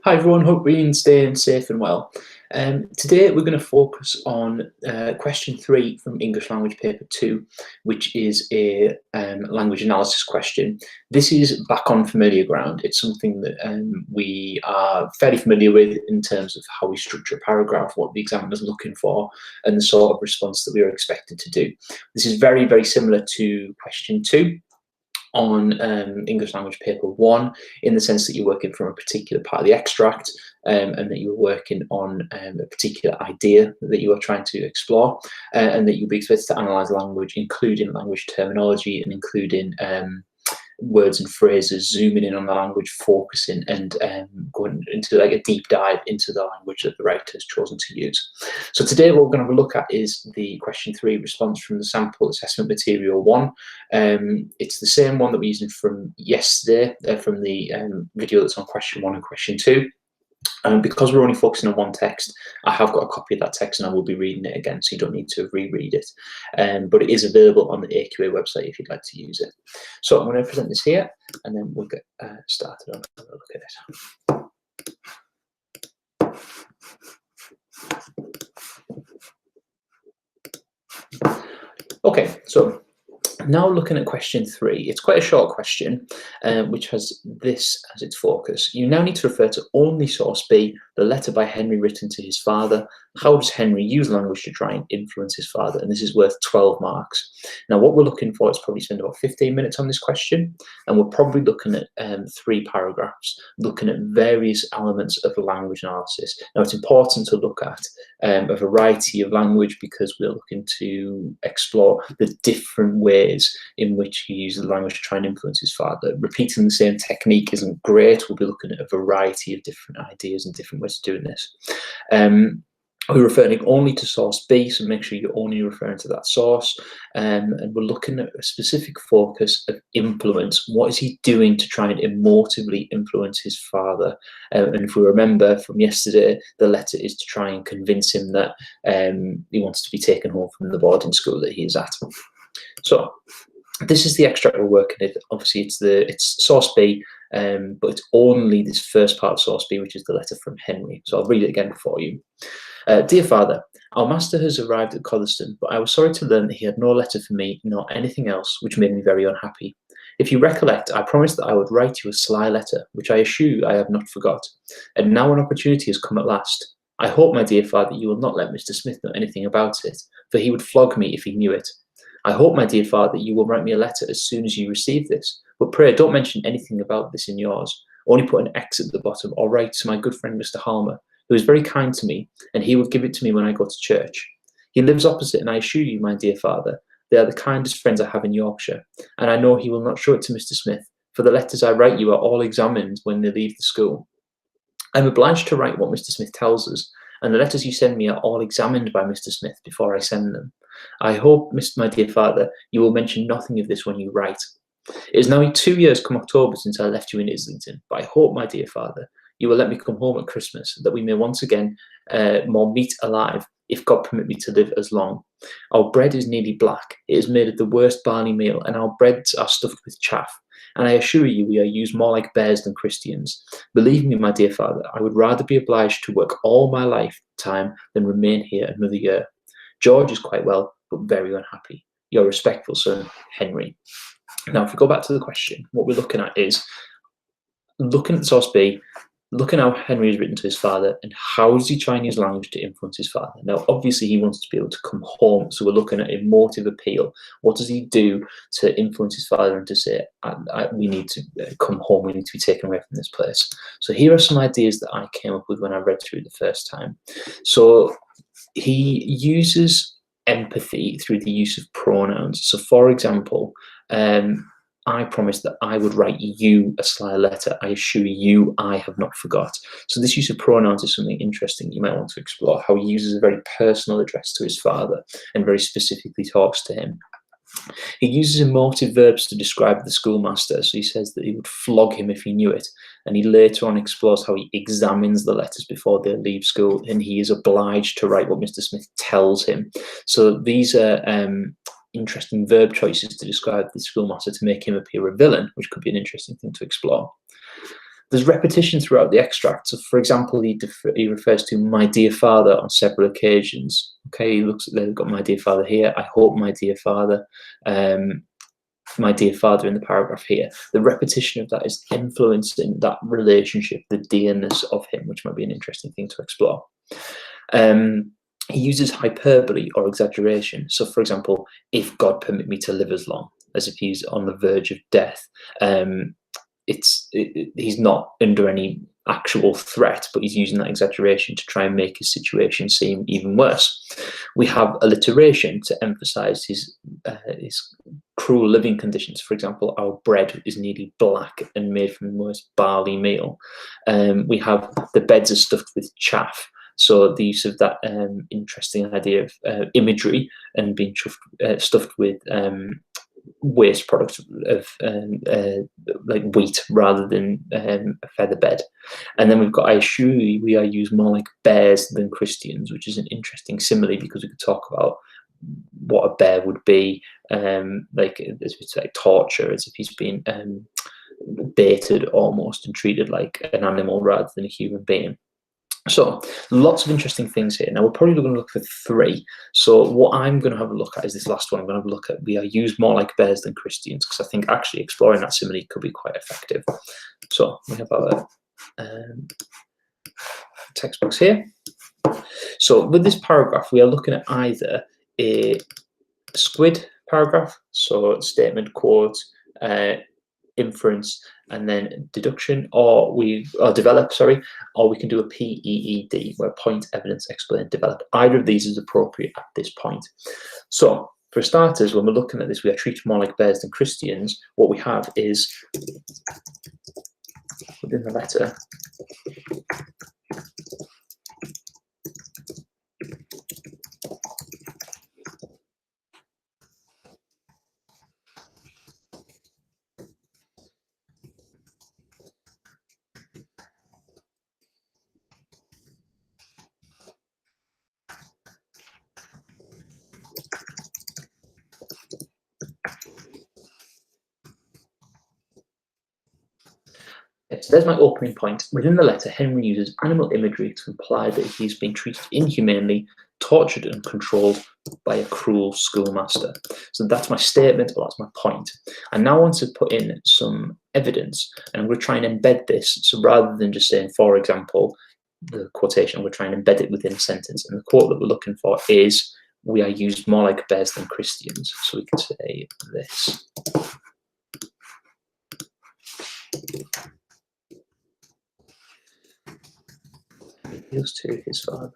Hi everyone, hope you're staying safe and well. Today we're going to focus on question 3 from English Language Paper 2, which is a language analysis question. This is back on familiar ground. It's something that we are fairly familiar with in terms of how we structure a paragraph, what the examiner's looking for, and the sort of response that we are expected to do. This is very, very similar to question 2 on English Language Paper 1, in the sense that you're working from a particular part of the extract and that you're working on a particular idea that you are trying to explore, and that you'll be expected to analyse language, including language terminology and including words and phrases, zooming in on the language, focusing and going into like a deep dive into the language that the writer has chosen to use. So today what we're going to have a look at is the question 3 response from the sample assessment material 1. It's the same one that we're using from yesterday, from the video that's on question 1 and question 2. Because we're only focusing on one text, I have got a copy of that text and I will be reading it again, so you don't need to reread it. But it is available on the AQA website if you'd like to use it. So I'm going to present this here and then we'll get started on a look at it. Okay, so now looking at question 3, it's quite a short question, which has this as its focus. You now need to refer to only source B, the letter by Henry written to his father. How does Henry use language to try and influence his father? And this is worth 12 marks. Now what we're looking for is probably spend about 15 minutes on this question, and we're probably looking at 3 paragraphs, looking at various elements of language analysis. Now it's important to look at a variety of language because we're looking to explore the different ways in which he uses the language to try and influence his father. Repeating the same technique isn't great. We'll be looking at a variety of different ideas and different ways of doing this. We're referring only to source B, so make sure you're only referring to that source. And we're looking at a specific focus of influence. What is he doing to try and emotively influence his father? And if we remember from yesterday, the letter is to try and convince him that he wants to be taken home from the boarding school that he is at. So this is the extract we're working with. Obviously, it's source B, but it's only this first part of source B, which is the letter from Henry. So I'll read it again for you. Dear father, our master has arrived at Coddeston, but I was sorry to learn that he had no letter for me, nor anything else, which made me very unhappy. If you recollect, I promised that I would write you a sly letter, which I assure you I have not forgot. And now an opportunity has come at last. I hope, my dear father, you will not let Mr. Smith know anything about it, for he would flog me if he knew it. I hope, my dear father, you will write me a letter as soon as you receive this, but pray don't mention anything about this in yours. Only put an X at the bottom, or write to my good friend Mr. Halmer, who is very kind to me, and he will give it to me when I go to church. He lives opposite, and I assure you, my dear father, they are the kindest friends I have in Yorkshire, and I know he will not show it to Mr. Smith, for the letters I write you are all examined when they leave the school. I am obliged to write what Mr. Smith tells us, and the letters you send me are all examined by Mr. Smith before I send them. I hope, my dear father, you will mention nothing of this when you write. It is now 2 years come October since I left you in Islington, but I hope, my dear father, you will let me come home at Christmas, that we may once again more meet alive, if God permit me to live as long. Our bread is nearly black. It is made of the worst barley meal, and our breads are stuffed with chaff. And I assure you we are used more like bears than Christians. Believe me, my dear father, I would rather be obliged to work all my lifetime than remain here another year. George is quite well, but very unhappy. Your respectful son, Henry. Now, if we go back to the question, what we're looking at is looking at source B, looking at how Henry has written to his father, and how does he try and use language to influence his father? Now, obviously, he wants to be able to come home, so we're looking at emotive appeal. What does he do to influence his father and to say, we need to come home, we need to be taken away from this place? So here are some ideas that I came up with when I read through the first time. So he uses empathy through the use of pronouns. So, for example, I promised that I would write you a sly letter. I assure you I have not forgot. So this use of pronouns is something interesting you might want to explore, how he uses a very personal address to his father and very specifically talks to him. He uses emotive verbs to describe the schoolmaster. So he says that he would flog him if he knew it. And he later on explores how he examines the letters before they leave school, and he is obliged to write what Mr. Smith tells him. So these are interesting verb choices to describe the schoolmaster to make him appear a villain, which could be an interesting thing to explore. There's repetition throughout the extract. So, for example, he refers to my dear father on several occasions. Okay, he looks at, they've got my dear father here. I hope my dear father. My dear father in the paragraph here. The repetition of that is influencing that relationship, the dearness of him, which might be an interesting thing to explore. He uses hyperbole or exaggeration. So, for example, if God permit me to live as long, as if he's on the verge of death. He's not under any actual threat, but he's using that exaggeration to try and make his situation seem even worse. We have alliteration to emphasize his cruel living conditions. For example, our bread is nearly black and made from the most barley meal. We have the beds are stuffed with chaff. So the use of that interesting idea of imagery and being stuffed with waste products of like wheat rather than a feather bed. And then we've got, I assure you, we are used more like bears than Christians, which is an interesting simile because we could talk about what a bear would be, like as we say, torture, as if he's been baited almost and treated like an animal rather than a human being. So lots of interesting things here. Now we're probably going to look for 3. So what I'm going to have a look at is this last one. I'm going to have a look at we are used more like bears than Christians, because I think actually exploring that simile could be quite effective. So we have our textbooks here. So with this paragraph, we are looking at either a squid paragraph, so statement, quote, inference, and then deduction, or develop, or we can do a PEED, where point, evidence, explain, develop. Either of these is appropriate at this point. So for starters, when we're looking at this, we are treated more like bears than Christians. What we have is, within the letter, so there's my opening point. Within the letter, Henry uses animal imagery to imply that he's been treated inhumanely, tortured and controlled by a cruel schoolmaster. So that's my statement, or that's my point. I now want to put in some evidence, and I'm going to try and embed this. So rather than just saying, for example, the quotation, we're trying to embed it within a sentence. And the quote that we're looking for is, we are used more like bears than Christians. So we can say this. He appeals to his father.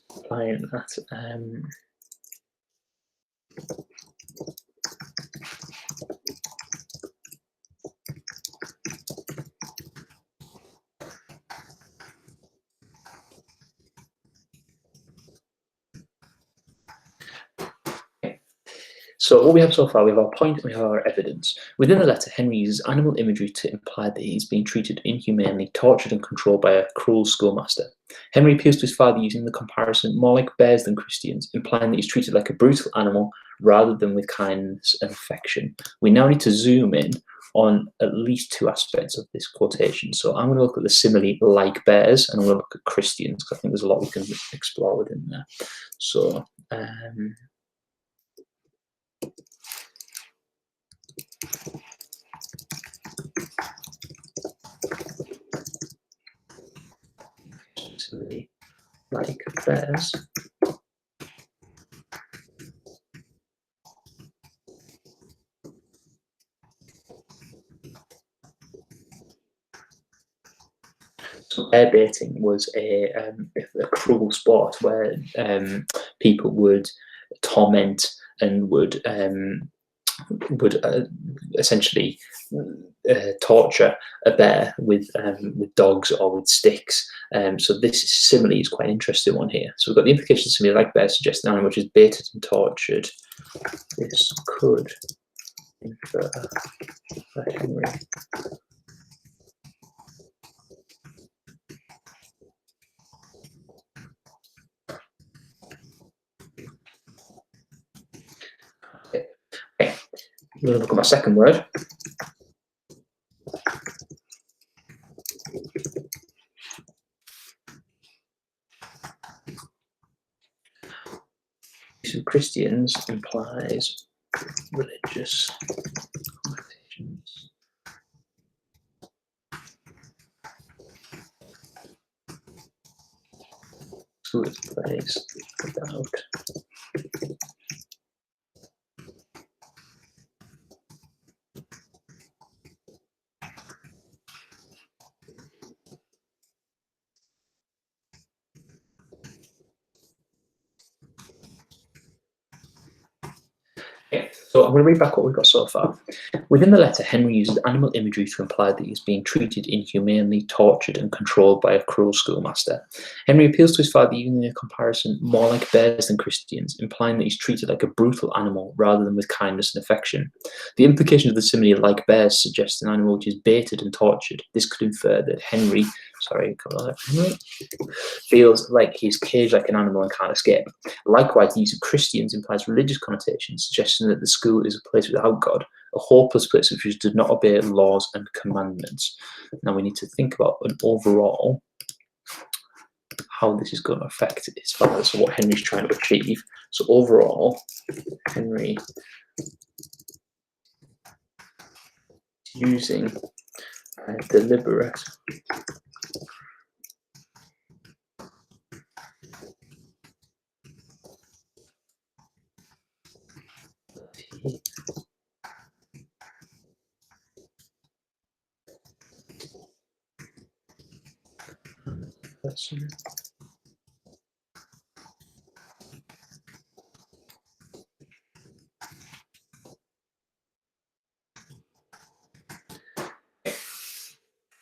Applying that So what we have so far, we have our point and we have our evidence. Within the letter, Henry uses animal imagery to imply that he's being treated inhumanely, tortured and controlled by a cruel schoolmaster. Henry appeals to his father using the comparison more like bears than Christians, implying that he's treated like a brutal animal rather than with kindness and affection. We now need to zoom in on at least 2 aspects of this quotation. So I'm going to look at the simile like bears, and I'm going to look at Christians, because I think there's a lot we can explore within there. So like bears. So bear baiting was a cruel sport where people would torment and would would essentially torture a bear with dogs or with sticks. So this simile is quite an interesting one here. So we've got the implication of simile like bear suggests an animal which is baited and tortured. This could infer that Henry Okay, I'm going to look at my second word. So Christians implies religious connotations. So it plays about Okay, so I'm going to read back what we've got so far. Within the letter, Henry uses animal imagery to imply that he is being treated inhumanely, tortured, and controlled by a cruel schoolmaster. Henry appeals to his father using a comparison more like bears than Christians, implying that he's treated like a brutal animal rather than with kindness and affection. The implication of the simile like bears suggests an animal which is baited and tortured. This could infer that Henry feels like he's caged like an animal and can't escape. Likewise, the use of Christians implies religious connotations, suggesting that the school is a place without God, a hopeless place which does not obey laws and commandments. Now we need to think about an overall how this is going to affect his father, so what Henry's trying to achieve. So overall, Henry using deliberate person.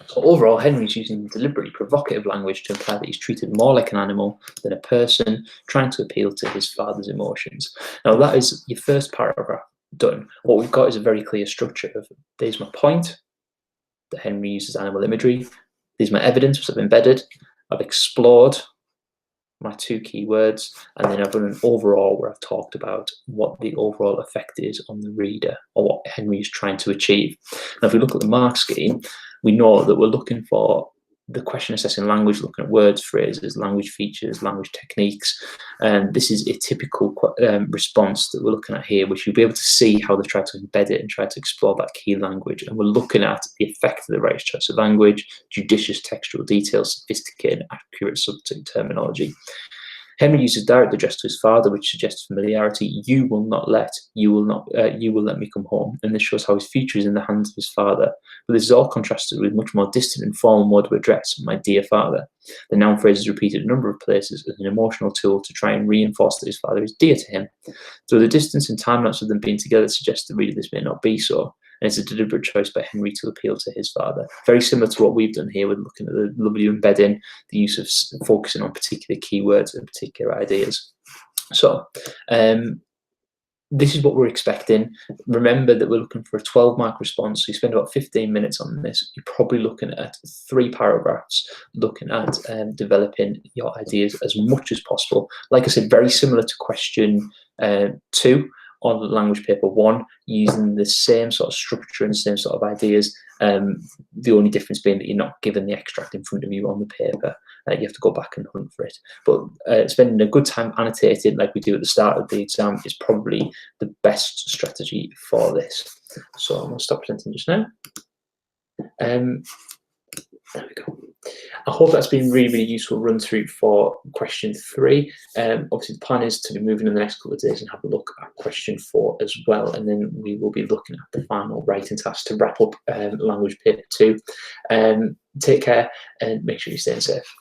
So overall, Henry's using deliberately provocative language to imply that he's treated more like an animal than a person, trying to appeal to his father's emotions. Now that is your first paragraph done. What we've got is a very clear structure of, there's my point, that Henry uses animal imagery. There's my evidence, which I've embedded. I've explored my two key words, and then I've done an overall where I've talked about what the overall effect is on the reader, or what Henry is trying to achieve. Now, if we look at the mark scheme, we know that we're looking for the question assessing language, looking at words, phrases, language features, language techniques. And this is a typical response that we're looking at here, which you'll be able to see how they try to embed it and try to explore that key language. And we're looking at the effect of the right choice of language, judicious textual details, sophisticated, accurate subject terminology. Henry uses direct address to his father, which suggests familiarity. You will let me come home. And this shows how his future is in the hands of his father. But this is all contrasted with much more distant and formal mode of address, my dear father. The noun phrase is repeated a number of places as an emotional tool to try and reinforce that his father is dear to him. So the distance and time lapse of them being together suggests to the reader this may not be so. And it's a deliberate choice by Henry to appeal to his father. Very similar to what we've done here with looking at the lovely embedding, the use of focusing on particular keywords and particular ideas. So this is what we're expecting. Remember that we're looking for a 12-mark response. So you spend about 15 minutes on this. You're probably looking at 3 paragraphs, looking at developing your ideas as much as possible. Like I said, very similar to question 2 on the language paper 1, using the same sort of structure and the same sort of ideas. The only difference being that you're not given the extract in front of you on the paper. You have to go back and hunt for it. But spending a good time annotating like we do at the start of the exam is probably the best strategy for this. So I'm going to stop presenting just now. There we go. I hope that's been really, really useful run through for question 3. Obviously, the plan is to be moving in the next couple of days and have a look at question 4 as well. And then we will be looking at the final writing task to wrap up language paper 2. Take care and make sure you're staying safe.